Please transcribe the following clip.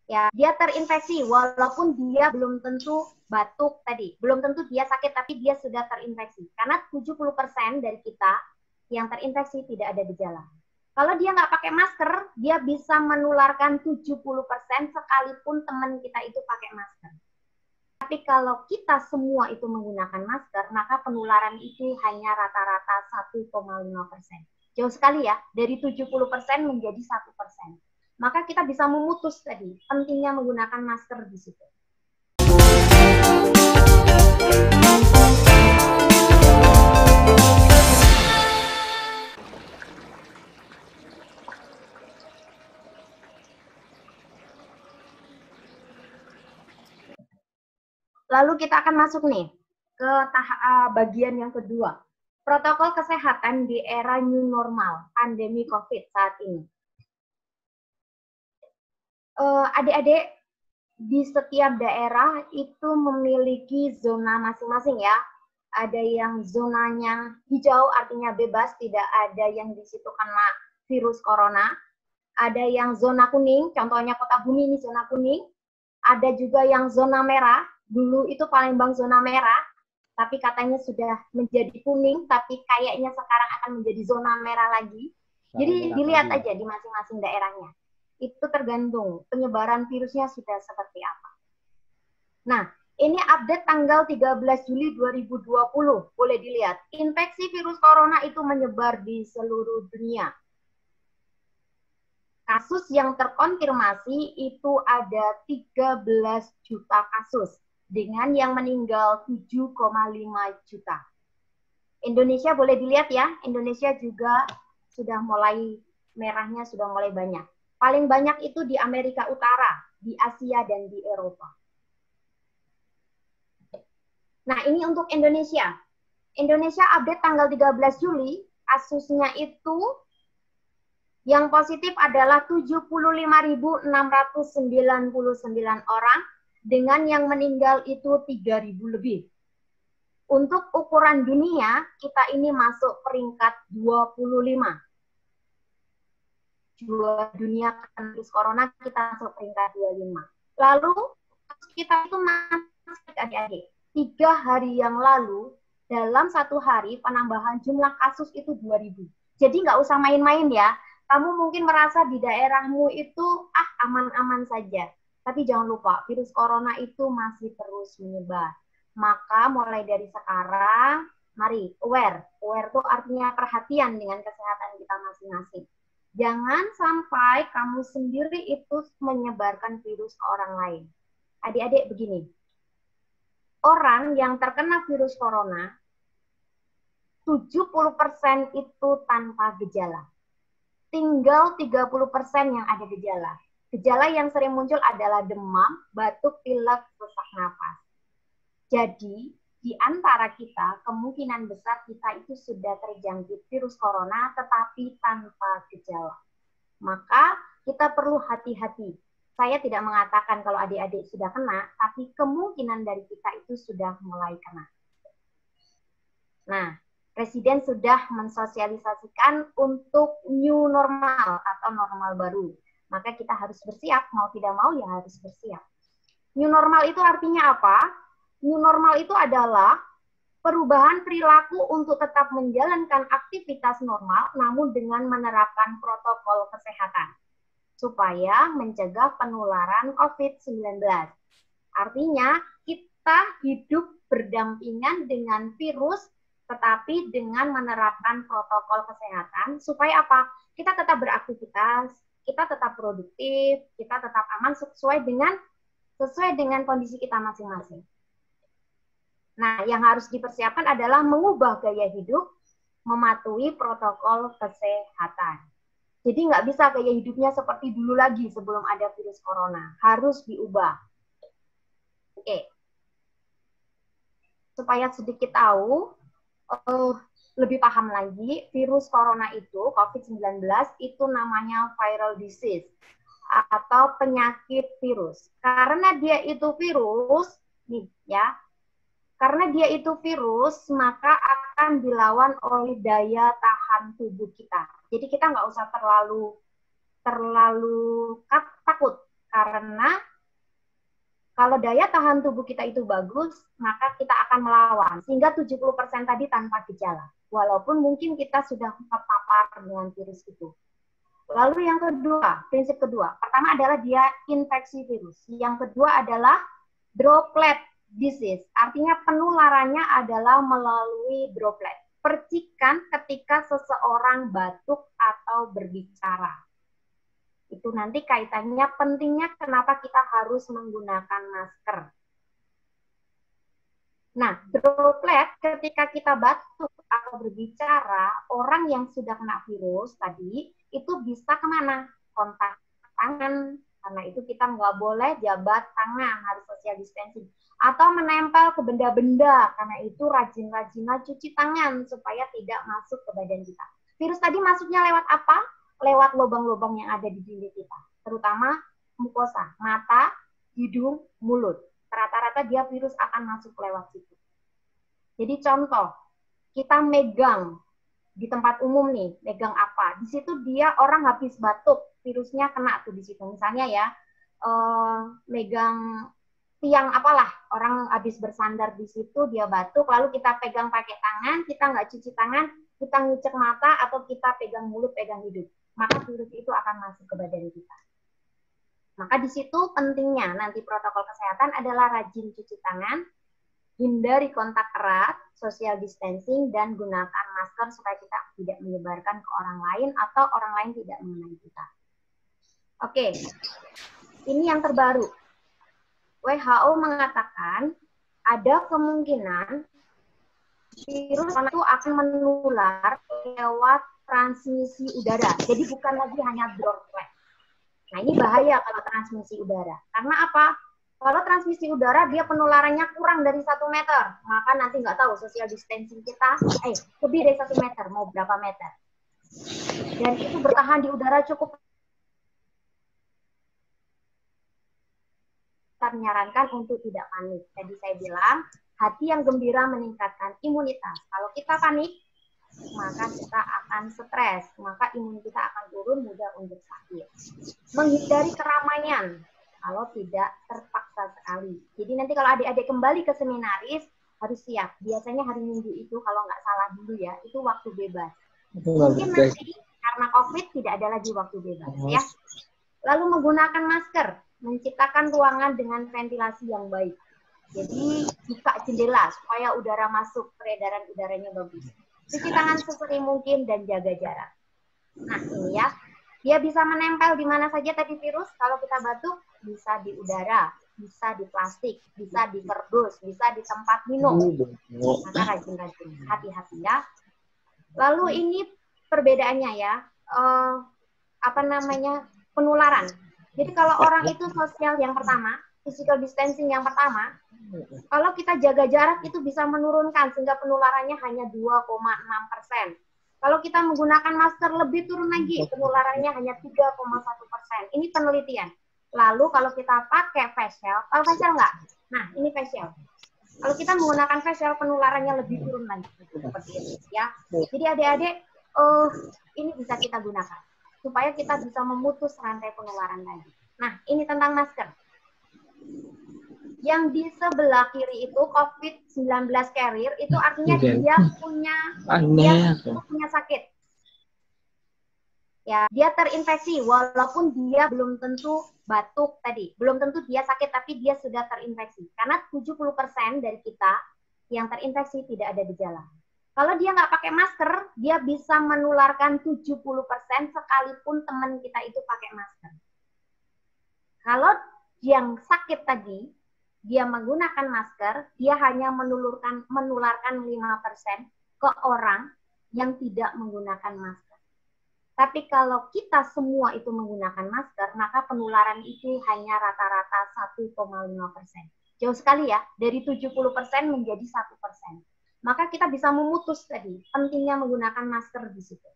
Ya, dia terinfeksi walaupun dia belum tentu batuk tadi, belum tentu dia sakit tapi dia sudah terinfeksi. Karena 70% dari kita yang terinfeksi tidak ada gejala. Kalau dia nggak pakai masker, dia bisa menularkan 70% sekalipun teman kita itu pakai masker. Tapi kalau kita semua itu menggunakan masker, maka penularan itu hanya rata-rata 1,5%. Jauh sekali ya, dari 70% menjadi 1%. Maka kita bisa memutus tadi pentingnya menggunakan masker di situ. Lalu kita akan masuk nih ke bagian yang kedua. Protokol kesehatan di era new normal, pandemi COVID saat ini. Adik-adik, di setiap daerah itu memiliki zona masing-masing ya. Ada yang zonanya hijau, artinya bebas, tidak ada yang di situ kena virus corona. Ada yang zona kuning, contohnya Kota Bumi ini zona kuning. Ada juga yang zona merah, dulu itu Palembang zona merah, tapi katanya sudah menjadi kuning, tapi kayaknya sekarang akan menjadi zona merah lagi. Jadi dilihat aja di masing-masing daerahnya. Itu tergantung penyebaran virusnya sudah seperti apa. Nah, ini update tanggal 13 Juli 2020. Boleh dilihat, infeksi virus corona itu menyebar di seluruh dunia. Kasus yang terkonfirmasi itu ada 13 juta kasus, dengan yang meninggal 7,5 juta. Indonesia boleh dilihat ya, Indonesia juga sudah mulai merahnya, sudah mulai banyak. Paling banyak itu di Amerika Utara, di Asia, dan di Eropa. Nah, ini untuk Indonesia. Indonesia update tanggal 13 Juli, kasusnya itu yang positif adalah 75.699 orang, dengan yang meninggal itu 3.000 lebih. Untuk ukuran dunia, kita ini masuk peringkat 25. Dunia virus corona kita masuk peringkat 25. Lalu kita itu masih adik-adik. 3 hari yang lalu, dalam 1 hari penambahan jumlah kasus itu 2.000. Jadi nggak usah main-main ya. Kamu mungkin merasa di daerahmu itu aman-aman saja. Tapi jangan lupa, virus corona itu masih terus menyebar. Maka mulai dari sekarang, mari aware. Aware itu artinya perhatian dengan kesehatan kita masing-masing. Jangan sampai kamu sendiri itu menyebarkan virus ke orang lain. Adik-adik begini, orang yang terkena virus corona, 70% itu tanpa gejala. Tinggal 30% yang ada gejala. Gejala yang sering muncul adalah demam, batuk, pilek, sesak napas. Jadi, di antara kita, kemungkinan besar kita itu sudah terjangkit virus corona, tetapi tanpa gejala. Maka kita perlu hati-hati. Saya tidak mengatakan kalau adik-adik sudah kena, tapi kemungkinan dari kita itu sudah mulai kena. Nah, Presiden sudah mensosialisasikan untuk new normal atau normal baru. Maka kita harus bersiap, mau tidak mau ya harus bersiap. New normal itu artinya apa? New normal itu adalah perubahan perilaku untuk tetap menjalankan aktivitas normal, namun dengan menerapkan protokol kesehatan, supaya mencegah penularan COVID-19. Artinya, kita hidup berdampingan dengan virus, tetapi dengan menerapkan protokol kesehatan, supaya apa? Kita tetap beraktivitas, kita tetap produktif, kita tetap aman sesuai dengan kondisi kita masing-masing. Nah, yang harus dipersiapkan adalah mengubah gaya hidup, mematuhi protokol kesehatan. Jadi nggak bisa gaya hidupnya seperti dulu lagi sebelum ada virus corona. Harus diubah. Oke. Supaya sedikit tahu, lebih paham lagi, virus corona itu, COVID-19, itu namanya viral disease atau penyakit virus. Karena dia itu virus, nih ya, karena dia itu virus, maka akan dilawan oleh daya tahan tubuh kita. Jadi kita nggak usah terlalu takut, Karena kalau daya tahan tubuh kita itu bagus, maka kita akan melawan. Sehingga 70% tadi tanpa gejala. Walaupun mungkin kita sudah terpapar dengan virus itu. Lalu yang kedua, prinsip kedua. Pertama adalah dia infeksi virus. Yang kedua adalah droplet disease. Artinya penularannya adalah melalui droplet. Percikan ketika seseorang batuk atau berbicara. Itu nanti kaitannya pentingnya kenapa kita harus menggunakan masker. Nah, droplet ketika kita batuk atau berbicara, orang yang sudah kena virus tadi, itu bisa kemana? Kontak tangan, karena itu kita nggak boleh jabat tangan, harus social distancing. Atau menempel ke benda-benda, karena itu rajin-rajinlah cuci tangan supaya tidak masuk ke badan kita. Virus tadi masuknya lewat apa? Lewat lubang-lubang yang ada di diri kita, terutama mukosa, mata, hidung, mulut. Rata-rata dia virus akan masuk lewat situ. Jadi contoh, kita megang di tempat umum nih, megang apa? Di situ dia orang habis batuk, virusnya kena tuh di situ. Misalnya ya, megang tiang apalah, orang habis bersandar di situ, dia batuk, lalu kita pegang pakai tangan, kita nggak cuci tangan, kita ngucek mata, atau kita pegang mulut, pegang hidung. Maka virus itu akan masuk ke badan kita. Maka di situ pentingnya nanti protokol kesehatan adalah rajin cuci tangan, hindari kontak erat, social distancing, dan gunakan masker supaya kita tidak menyebarkan ke orang lain atau orang lain tidak mengenai kita. Oke, ini yang terbaru. WHO mengatakan ada kemungkinan virus itu akan menular lewat transmisi udara. Jadi bukan lagi hanya droplet. Nah, ini bahaya kalau transmisi udara. Karena apa? Kalau transmisi udara, dia penularannya kurang dari 1 meter. Maka nanti nggak tahu social distancing kita, lebih dari 1 meter, mau berapa meter. Dan itu bertahan di udara cukup. Kita menyarankan untuk tidak panik. Tadi saya bilang, hati yang gembira meningkatkan imunitas. Kalau kita panik, maka kita akan stres, maka imun kita akan turun, mudah untuk sakit. Menghindari keramaian, kalau tidak terpaksa sekali. Jadi nanti kalau adik-adik kembali ke seminaris, harus siap. Biasanya hari Minggu itu, kalau nggak salah dulu ya, itu waktu bebas. Mungkin nanti karena COVID tidak ada lagi waktu bebas ya. Lalu menggunakan masker, menciptakan ruangan dengan ventilasi yang baik. Jadi buka jendela supaya udara masuk, peredaran udaranya bagus. Cuci tangan sesering mungkin dan jaga jarak. Nah ini ya, dia bisa menempel di mana saja tadi virus. Kalau kita batuk, bisa di udara, bisa di plastik, bisa di kardus, bisa di tempat minum. Maka rajin-rajin, hati-hati ya. Lalu ini perbedaannya ya, penularan. Jadi kalau orang itu sosial yang pertama, physical distancing yang pertama, kalau kita jaga jarak itu bisa menurunkan sehingga penularannya hanya 2,6%. Kalau kita menggunakan masker lebih turun lagi, penularannya hanya 3,1%. Ini penelitian. Lalu kalau kita pakai face shield, tahu face shield nggak? Nah, ini face shield. Kalau kita menggunakan face shield, penularannya lebih turun lagi. Seperti ini ya. Jadi adik-adik, ini bisa kita gunakan supaya kita bisa memutus rantai penularan tadi. Nah, ini tentang masker. Yang di sebelah kiri itu COVID-19 carrier, itu artinya dia punya sakit. Ya, dia terinfeksi walaupun dia belum tentu batuk tadi, belum tentu dia sakit tapi dia sudah terinfeksi. Karena 70% dari kita yang terinfeksi tidak ada gejala. Kalau dia nggak pakai masker, dia bisa menularkan 70% sekalipun teman kita itu pakai masker. Kalau yang sakit tadi, dia menggunakan masker, dia hanya menularkan 5% ke orang yang tidak menggunakan masker. Tapi kalau kita semua itu menggunakan masker, maka penularan itu hanya rata-rata 1,5%. Jauh sekali ya, dari 70% menjadi 1%. Maka kita bisa memutus tadi pentingnya menggunakan masker di situ.